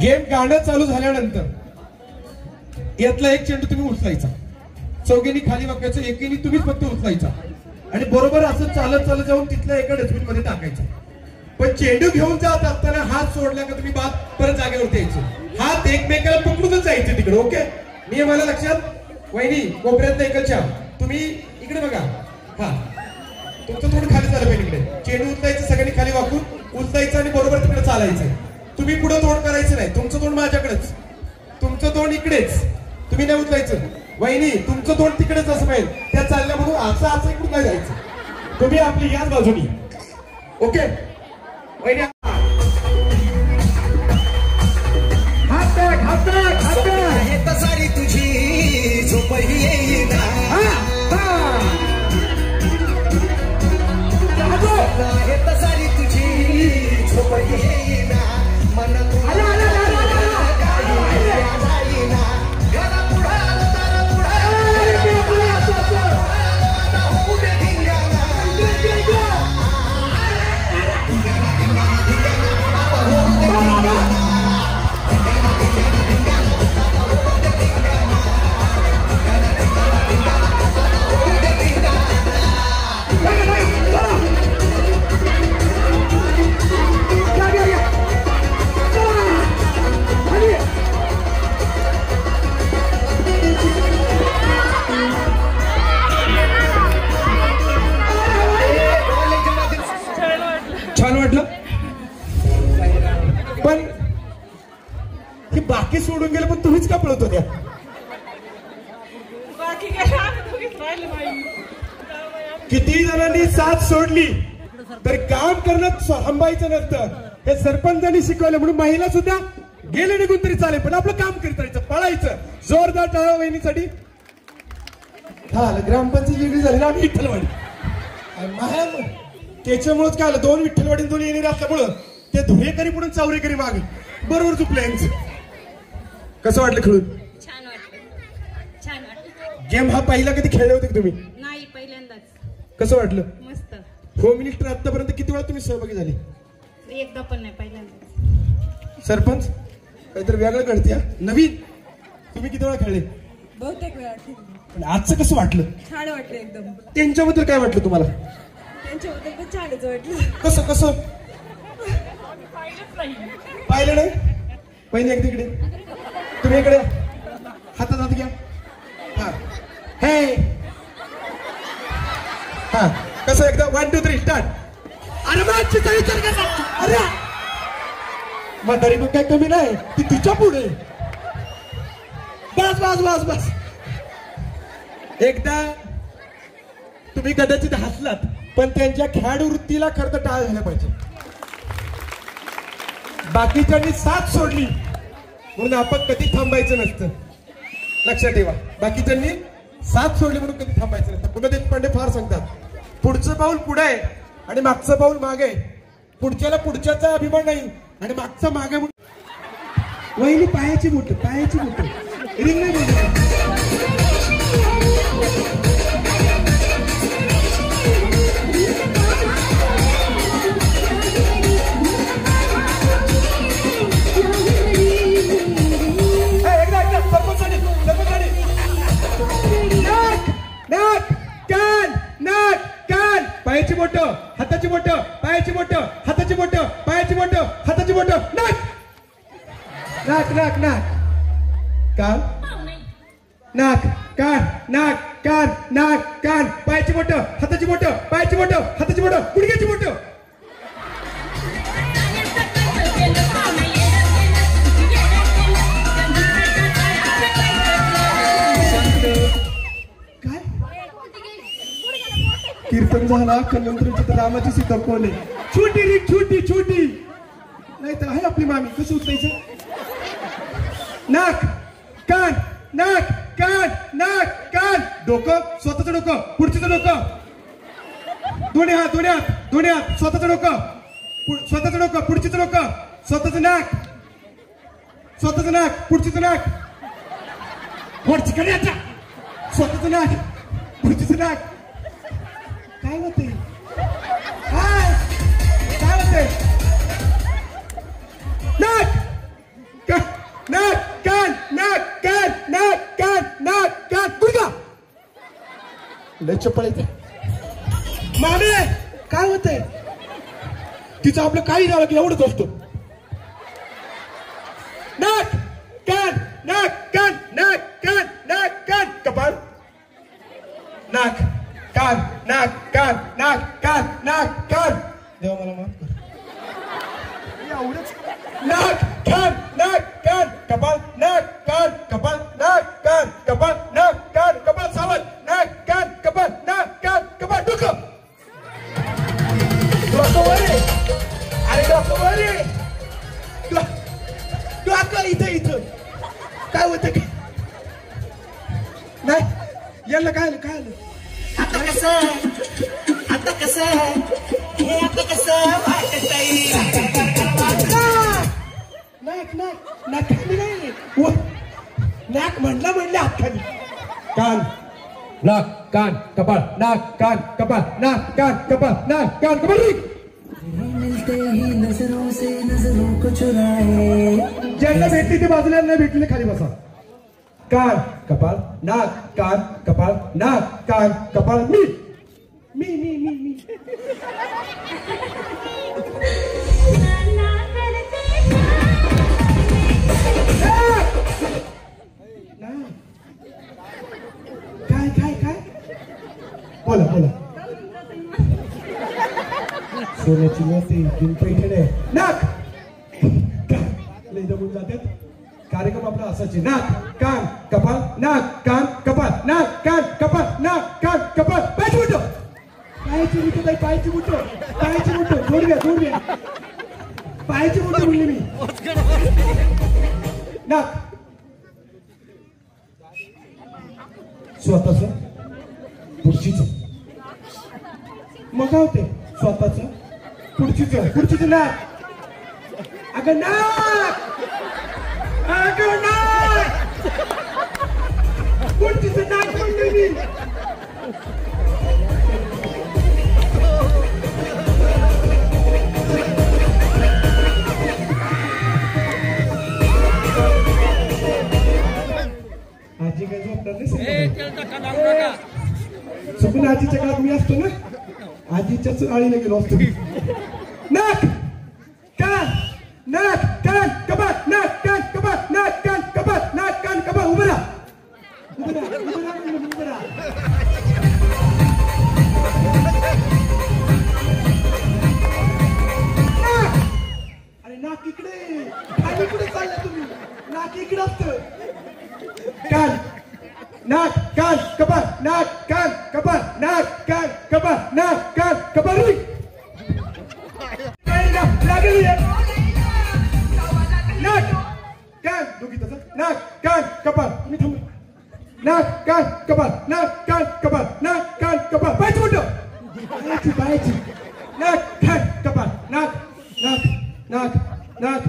Game गाणं चालू झाल्यानंतर यातला एक चेंडू तुम्ही उचलायचा, चौघींनी खाली वाकायचं, एकीने तुम्हीच फक्त उचलायचा आणि बरोबर असं चालत चालत जाऊन तिथल्या एका डस्टबिन मध्ये टाकायचं. पण चेंडू घेऊन जात असताना हात सोडला का तुम्ही बाद परत जागेवरती यायचे, हात एकमेकाला पकडूनच जायचे तिकडे. ओके, नियमाला लक्षात. वहिनी कोपऱ्यात इकडच्या, तुम्ही इकडे बघा. हा, तुमचं तोंड खाली झालं पाहिजे इकडे. चेंडू उचलायचं, सगळ्यांनी खाली वाकून उचलायचं आणि बरोबर तिकडे चालायचं. तुम्ही पुढे तोंड करायचं नाही, तुमचं तोंड माझ्याकडेच, तुमचं तोंड इकडेच, तुम्ही नाही उचलायचं. वहिनी तुमचं तोंड तिकडेच असं पाहिजे, त्या चालल्या म्हणून असं असं इकडून नाही जायचं, तुम्ही आपली याच बाजूनी. ओके वहिनी, सारी तुझी झोपही येईना, सारी तुझी झोपही येईना, मन छान वाटलं. पण हे बाकी सोडून गेलं, पण तुम्हीच का पळत होत्या? किती जणांनी साथ सोडली तर काम करणं थांबायचं नसतं, हे सरपंचांनी शिकवलं. म्हणून महिला सुद्धा गेले निघून तरी चालेल, पण आपलं काम करत राहायचं, पळायचं. जोरदार टाळा वहिनीसाठी. हा, ग्रामपंचायत वेगळी झाली ना, आम्ही विठ्ठलवाडी. त्याच्यामुळेच काय आलं, दोन विठ्ठलवाडी दोन येणारे असल्यामुळं ते धुळेकरी पुढून चावरेकरी मागे बरोबर चुकलं यांचं. कसं वाटलं खेळून? छान वाटलं, छान वाटलं. गेम हा पहिला कधी खेळले होते तुम्ही? नाही, पहिल्यांदाच. कसं वाटलं? मस्त. होम मिनिस्टर आतापर्यंत किती वेळा तुम्ही सहभागी झाले? एकदा पण नाही, पहिल्यांदाच. सरपंच काहीतरी वेगळं कळते. नवीन तुम्ही किती वेळा खेळले? बहुतेक वेळा. पण आजचं कसं वाटलं? छान वाटलं एकदम. त्यांच्याबद्दल काय वाटलं तुम्हाला? त्यांच्याबद्दल पण छानच वाटलं. कसं कसं पाहिलं नाही? पहिले एक तिकडे, तुम्ही इकडे हातात हात घ्या. हा, हे हा, कसं एकदा 1 2 3 स्टार्ट. अरे माझी तरी तर कसा, अरे म्हातारी मग काय कमी नाही, ती तिच्या पुढे. बस बस बस बस. एकदा तुम्ही कदाचित हसलात, पण त्यांच्या खेळाडू वृत्तीला खरं तर टाळ झाला पाहिजे. बाकीच्यांनी साथ सोडली म्हणून आपण कधी थांबायचं नसतं, लक्षात ठेवा. बाकीच्यांनी साथ सोडली म्हणून कधी थांबायचं नसतं. पुन्हा देशपांडे फार सांगतात, पुढचं पाऊल पुढे आहे आणि मागचं पाऊल मागे आहे. पुढच्याला पुढच्याचा अभिमान नाही आणि मागचा मागे. वहिनी पायाची बोट, पायाची बोट, रिंग नाही बोलत. पायाची बोट, हाताची बोट, पायाची बोट, हाताची बोट, पायाची बोट, हाताची बोट, नाक नाक नाक नाक कान नाक कान नाक कान नाक कान, पायाची बोट, हाताची बोट, पायाची बोट, हाताची बोट, गुडघ्याची बोट. कीर्तन झाला खंडोत्रीची रामाची सीता कोण आहे. छोटी री छोटी छोटी नाही तर आहे आपली मामी. कसं उचलायचं? नाक कान नाक कान नाक कान, डोकं स्वतःचं डोकं, पुढचं डोकं, दोन्ही हात दोन्ही हात दोन्ही हात, स्वतःचं डोकं, स्वतःचं डोकं, पुढचं डोकं, स्वतःचं नाक, स्वतःचं नाक, पुढचं नाक, वरची कड्याचा, स्वतःचं नाक, पुढचं नाक. काय होते? काय होते? नाक चप्पल येते माने काय होतंय तिचं आपलं काही झालं की एवढंच असतो नाक कान नाक कान नाक कान नाक कान कपाळ नाक कान नाक कान नाक कान नाक कान देवा मला माफ कर एवढंच नाक कान नाक कान कपाळ नाक कान कपाळ नाक कान कपाळ नाक कान कपाळ सावध नाक कान कपाळ नाक कान कपाळ डोकं डोकं वर आहे. अरे डोकं वर आहे. डोकं इथं इथं काय होतं काय नाही याला काय आलं काय आलं आता कसं हे आता कसं वाटतंय नाक नाक नाकाने नाही व नाक म्हणलं हातखाली कान नाक कान कपाळ नाक कान कपाळ नाक कान कपाळ नाक कान कपाळ मिलते ही नजरों से नजरों को चुराए ज्यांना भेटली ते बाजूला नाही भेटले खाली बसा कान कपाळ नाक कान कपाळ नाक कान कपाळ मी काय बोला सोन्याची मोती तीन पैठणे नाक लय जमून जातात कार्यक्रम आपला असायचे नाक कान कपाळ नाक कान कपाळ नाक कान कपाळ नाक कान कपाळ पायची मुठो पायची मुठो जोड घ्या पायची मुठो म्हणले मी नाक स्वतःच पुढचीच मग काय होते स्वतःच पुढचीच नाक अगं नाक पुढचीच नाक म्हणले मी आजी काय झोपणार नाही सगळं आजीच्या काळात मी असतो ना आजीच्याच आळीला गेलो असतो नाक कान कपाळ नाक कान कपाळ नाक कान कपाळ नाक कान कपाळ उभं राहा अरे नाक इकडे खाली कुठे चालला तुम्ही नाक इकडे असतं कान नाक कान कपाळ नाक कान कपाळ नाक कान कपाळ नाक कान कपाळ लागेल नाक कान दोघी तसं नाक कान कपाळ मी थांब नाक कान कपाळ नाक कान कपाळ नाक कान कपाळ पायची मोठं पायची नाक कान कपाळ नाक नाक नाक नाक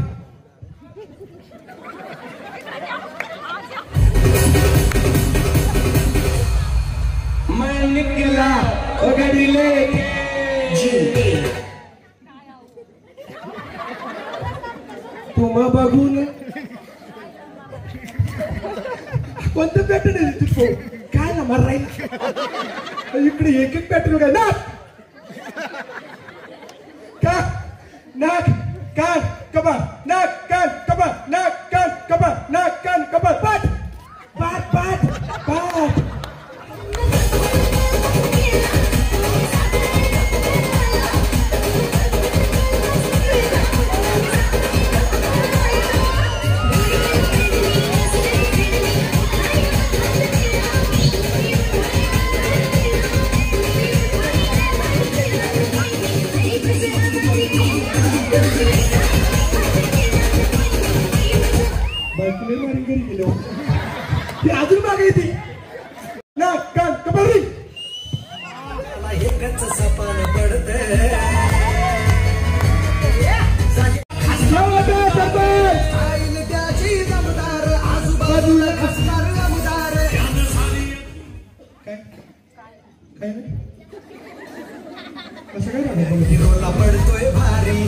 मैं निकला गाड़ी लेके तुम्हा बघून कोणतं पॅटर्न आहे तिथं काय ना मार राहील इकडे एक पॅटर्न काय नाक नाक कान कपाळ नाक कान कपाळ नाक कान कपाळ नाक कान कपाळ पाठ पाठ पाठ पाठ बायकोने मारून घरी गेलो ती अजून मागे येते नाक कान कपाळ एकच सपन पडते आईल त्याची दमदार आजूबाजूला खसणार दमदार काय नाही कसं काय झालं हिरोला पडतोय भारी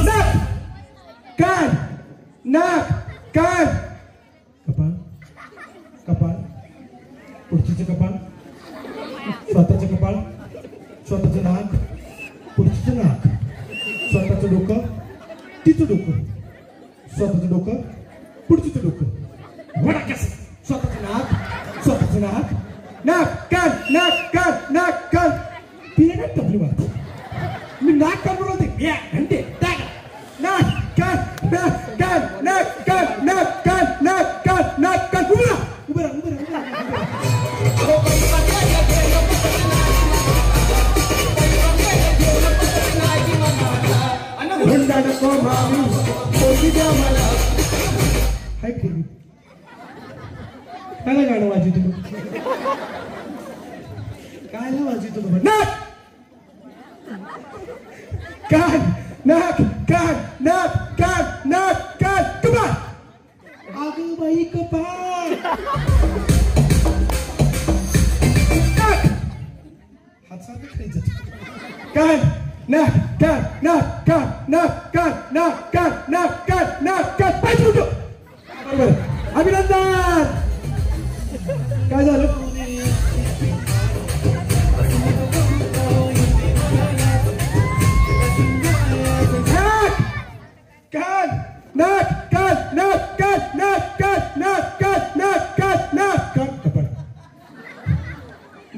नाक कान नाक कान कपाळ पुढचीचं कपाळ स्वतःचं स्वतःचं डोकं तिचं डोकं, स्वतःचं डोकं पुढचं डोकं, वडाक्यास स्वतःचं नाक, स्वतःचं नाक, नाक कान नाक कान नाक कान. तिने काय टपली मारतो, मी नाक कान बोलते या घंटे टाक नाक कान नाक कान नाक कान नाक कान नाक कान नाक कान. उभं राहा उभं राहा उभं राहा. नको मामी पोटी द्या मला. हाय की काय गाणं वाजवतो तू, काय वाजवतो तू. नाक कान नाक कान नाक कान नाक कान कपाळ. अगं बाई कपाळ. हात सारखं खायचं. कान नाक कान नाक कान नाक कान नाक कान नाक कान नाक कान. पाहिजे उठो. बरोबर अभिनंदन. काय झालं. नाक कान नाक कान नाक कान नाक कान नाक कान नाक कान नाक कान कपाळ.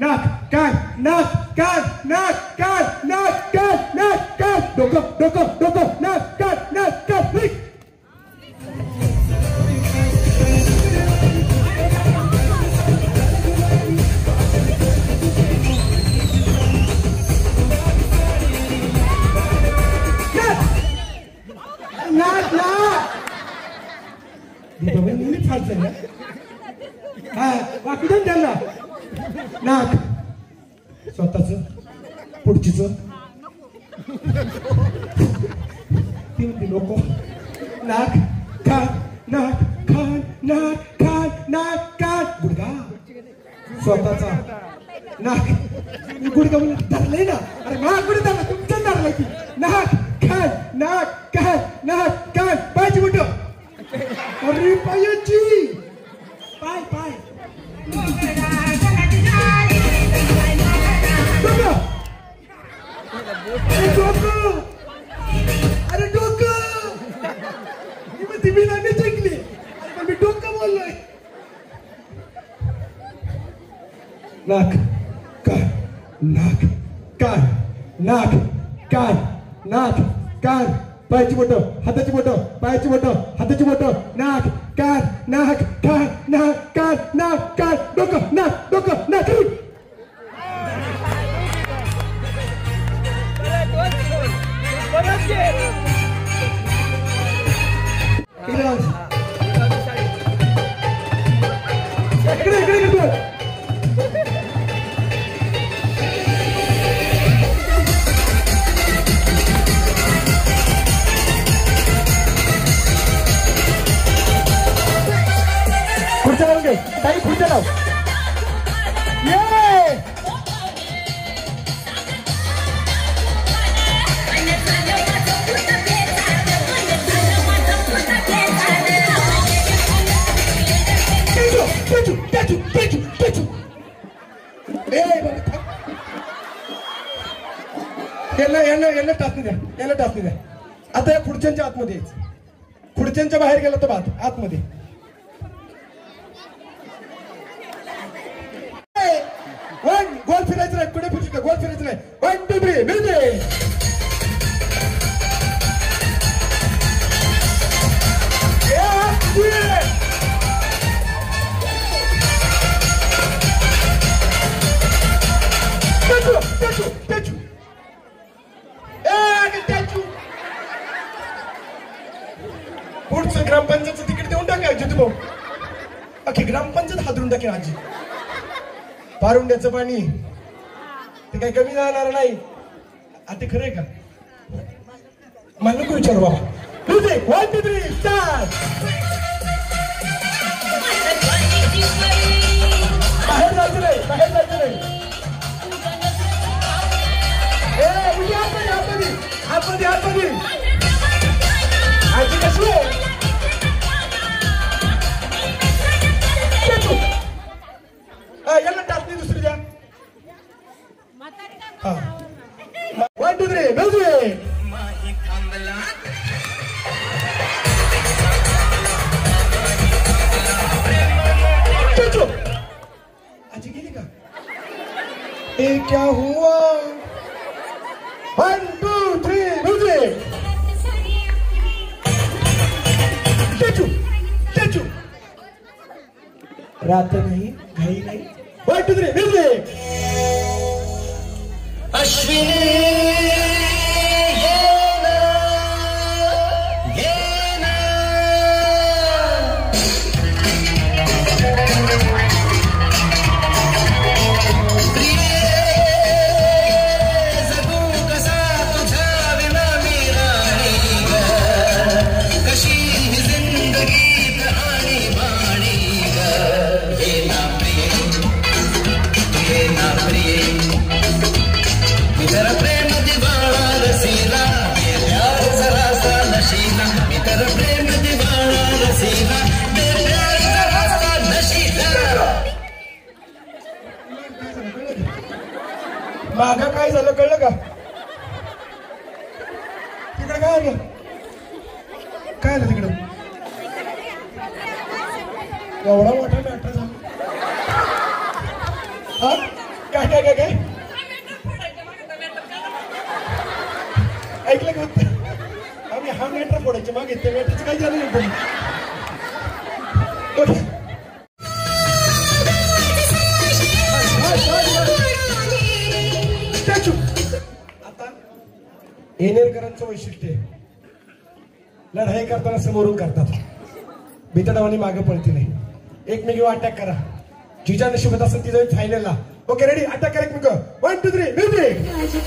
नाक कान नाक कान नाक कान नाक कान नाक कान. डोकं डोकं डोकं नाक कान नाक कान. नाक नाक मी फाट झाला. हा वाकू दे त्यांना. नाक स्वतःच पुढचीच ती म्हणते लोक. नाक कान नाक कान नाक कान नाक कान. गुडघा स्वतःचा नाक. मी गुडघा म्हणून धरलंय ना. अरे नाक कुठे धरला तुमचं धरलं की. नाक कान नाक कान नाक कान. पायची मोठ. अरे पायाची पाय पाय. अरे डोकं अरे डोकं. मी नाणी जिंकली पण मी डोकं बोललोय. नाक कान नाक कान नाक कान नाक कान. पायाची बोट हाताची बोट पायाची बोट हाताची बोट. नाक कान नाक कान नाक कान नाक कान. डोकं नाक डोकं नाक. इकडे इकडे इकडे. खुर्च्या लावून घे ताई. खुर्च्या लाव. यांना टाचणी द्या. याला टाचणी द्या. आता या खुर्च्यांच्या आतमध्ये यायचं. खुर्च्यांच्या बाहेर गेला तर भात आतमध्ये. वन गोल फिरायचं नाही. कुठे फिरू शकतो. गोल फिरायचं नाही. 1 2 3 म्युझिक. पुढचं ग्रामपंचायतचं तिकीट देऊन टाकायचं तू. अख्खी ग्रामपंचायत हादरून टाकेल आजी. पारुंड्याचं पाणी ते काही कमी जाणार नाही. आता खरं आहे का. मला नको विचारू बाबा. Music 1 2 3 start. बाहेर जायचं नाही. बाहेर जायचं नाही. आतमध्ये आतमध्ये आतमध्ये. आजी कसली आहे. याला टाचणी दुसरी द्या. 1 2 3 म्युझिक. क्या हुआ 1 2 3 म्यूजिक टेचू रात नहीं घाई नहीं 1 2 3 म्यूजिक अश्विनी मागं काय झालं कळलं का तिकडे काय आलं काय आलं तिकडं एवढा मोठा मॅटर झाला हा काय काय काय काय ऐकलं का आम्ही हा मॅटर फोडायचे मागे त्या मॅटरचं काय झालं नाही आता येणेरकरांचं वैशिष्ट्य लढाई करताना समोरून करतात बितडावानी मागे पळती नाही एकमेकीवर अटॅक करा जिच्या नशिबात असेल ती जाईल फायनलला ओके रेडी अटॅक करा एकमेक 1 2 3 म्युझिक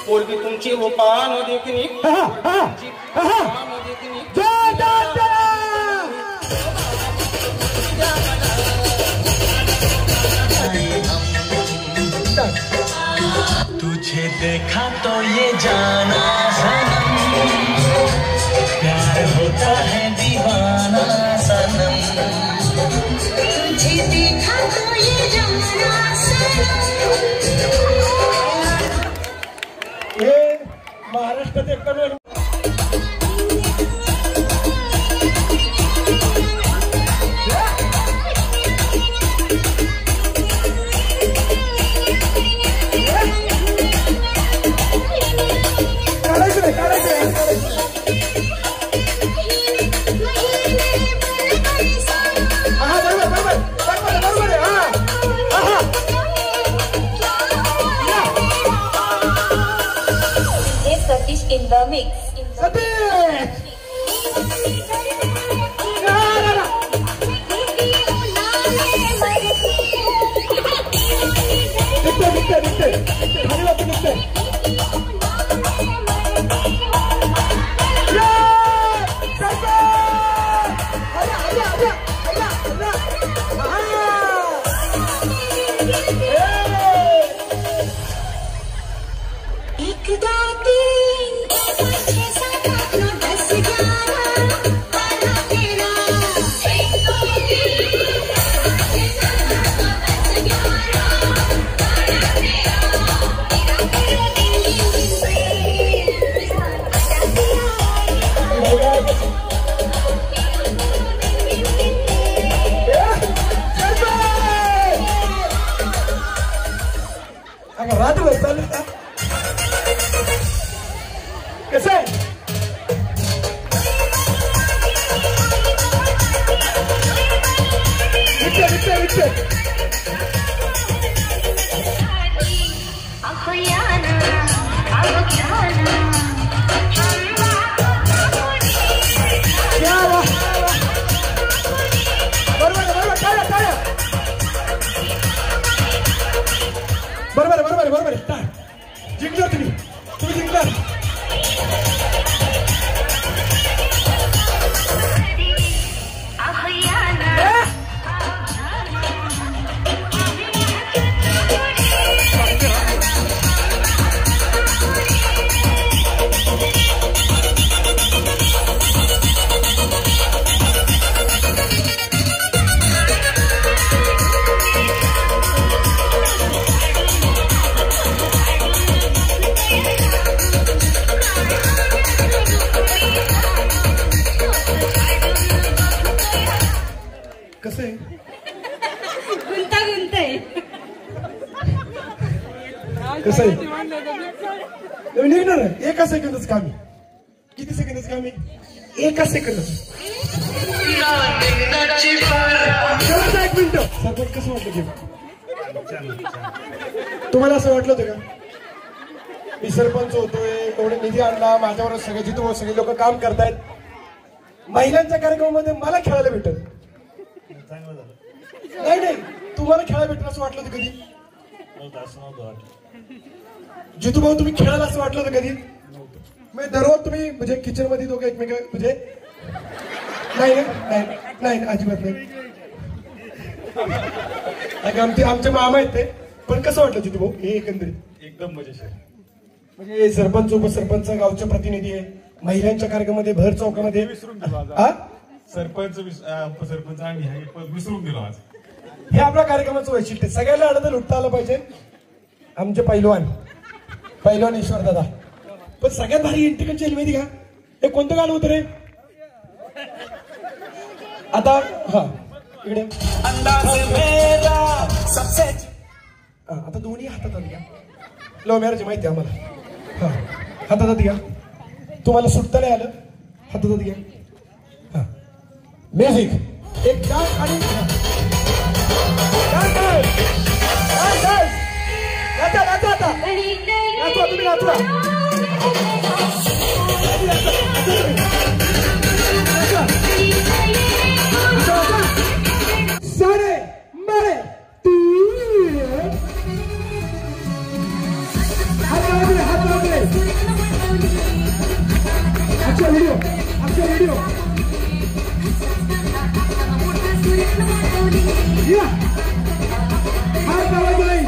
पोरगी तुमची वो पान देखनी तुझे देखा तो ये जाना सनम प्यार होता है दीवाना सनम तुझे देखा तो ये जाना सनम हे महाराष्ट्रात एकमेव in the mix. एक दो तीन रात्रभर चालेल का कसं आहे बरोबर जिंकणार तुम्ही जिंकणार कसं आहे गुंतागुंत आहे कसं आहे निघणार आहे एका सेकंदच काम आहे किती सेकंदच काम आहे एका सेकंदच एक मिनिट सरपंच कसं वाटलं घेऊ तुम्हाला असं वाटलं होतं का मी सरपंच होतोय एवढे निधी आणला माझ्यावर सगळे जिथं सगळे लोक काम करतायत महिलांच्या कार्यक्रमामध्ये मला खेळायला भेटल नाही तुम्हाला खेळायला भेटलं असं वाटलं होतं कधी जितू भाऊ तुम्ही खेळायला असं वाटलं होतं कधी म्हणजे दररोज तुम्ही म्हणजे किचन मध्ये दोघं एकमेक म्हणजे नाही अजिबात नाही आमचे मामा आहेत ते पण कसं वाटलं जितू भाऊ हे एकंदरीत एकदम मजेशीर म्हणजे सरपंच उपसरपंच गावचे प्रतिनिधी आहे महिलांच्या कार्यक्रमामध्ये भर चौकामध्ये विसरून गेलो सरपंच उपसरपंच आणि विसरून गेलो आज हे आपल्या कार्यक्रमाचं वैशिष्ट्य सगळ्याला आनंद लुटता आला पाहिजे आमचे पैलवान ईश्वर दादा पण सगळ्यात भारी एंट्री कशी माहिती का हे कोणतं गाणं होतं रे आता हा इकडे आता दोन्ही हातात घ्या लव्ह मॅरेज माहिती आहे आम्हाला हा हातात घ्या तुम्हाला सुटता नाही आलं हातात घ्या हा म्युझिक एक डान्स आणि सारे मारे हाथ अच्छा वीडियो या हाथ आवाज नहीं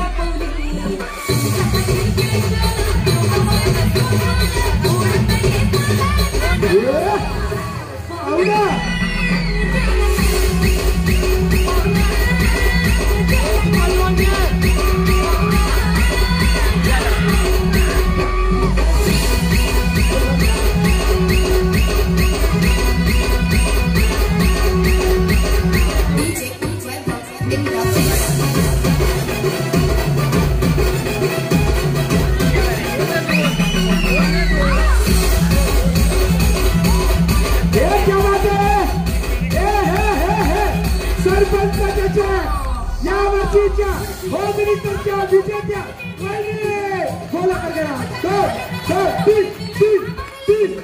सरपंचाच्या या वर्षीच्या होममिनिस्टरच्या विजेत्या बोला करा 2 3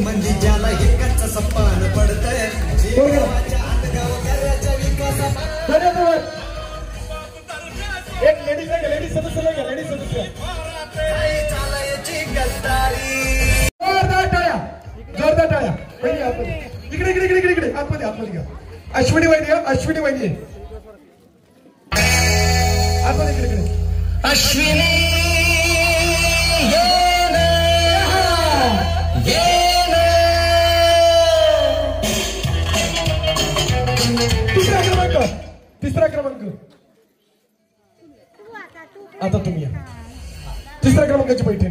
म्हणजे ज्याला एकाच सप्पान पडतंय अश्विनी वहिनी आहे, अश्विनी वहिनी आहे. आता इकडे अश्विनी तिसरा क्रमांक आता तुम्ही या. तिसऱ्या क्रमांकाची पैठणी.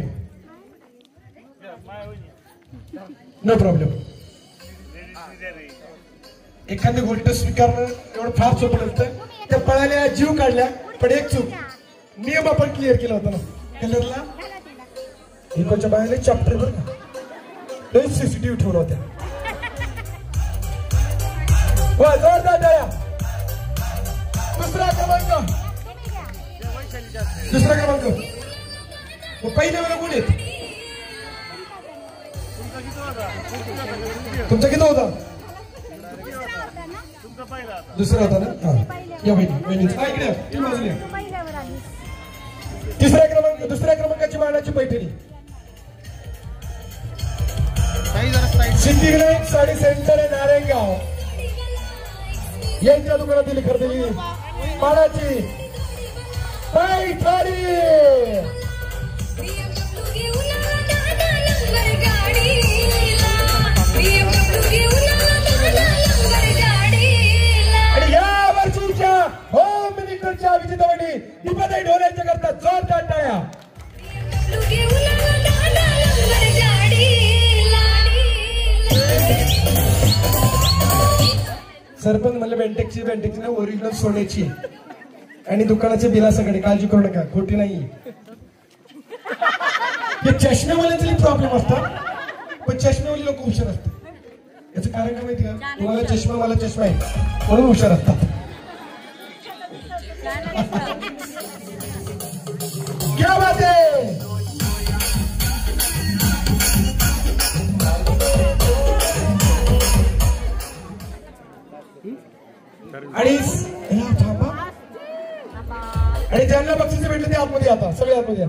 No problem. एखादी गोष्ट स्वीकारणं एवढं फार सोपं नसतं. त्या पळाल्या जीव काढल्या पण एक चूक नियम आपण क्लिअर केला होता ना कलरला. इकडच्या बाहेर चॅप्टर बरं का सीसीटीव्ही ठेवला होत्या. जोरदार टाळ्या. दुसरा क्रमांक पहिल्या वेळेला कोण येत तुमचा किती होता. दुसरा होता ना. हा या बहिणी इकडे तुम्ही बाजूला. तिसरा क्रमांक दुसऱ्या क्रमांकाची मानाची पैठणी. सिद्धिविनायक साडी सेंटर आहे नारायणगाव यांच्या दुकानातील खरेदी मानाची पैठणी. आणि या वर्षीच्या होम मिनिस्टरच्या विजेतेपदी दीपाताई ढोले यांच्या करता जोरदार टाळ्या. सरपंच म्हणलं बेंटेक्सची ना ओरिजिनल सोन्याची आणि दुकानाचे बिलासकडे काळजी करू नका खोटी नाही. हे चष्म्यावाल्यांचे प्रॉब्लेम असतात पण चष्म्यावाले लोक हुशार असतात. याचं कारण काय माहिती का तुम्हाला चष्मावाला चष्मा आहे म्हणून हुशार असतात. क्या बात आहे. आणि ज्यांना बक्षीस भेटले ते आतमध्ये आता सगळे आतमध्ये.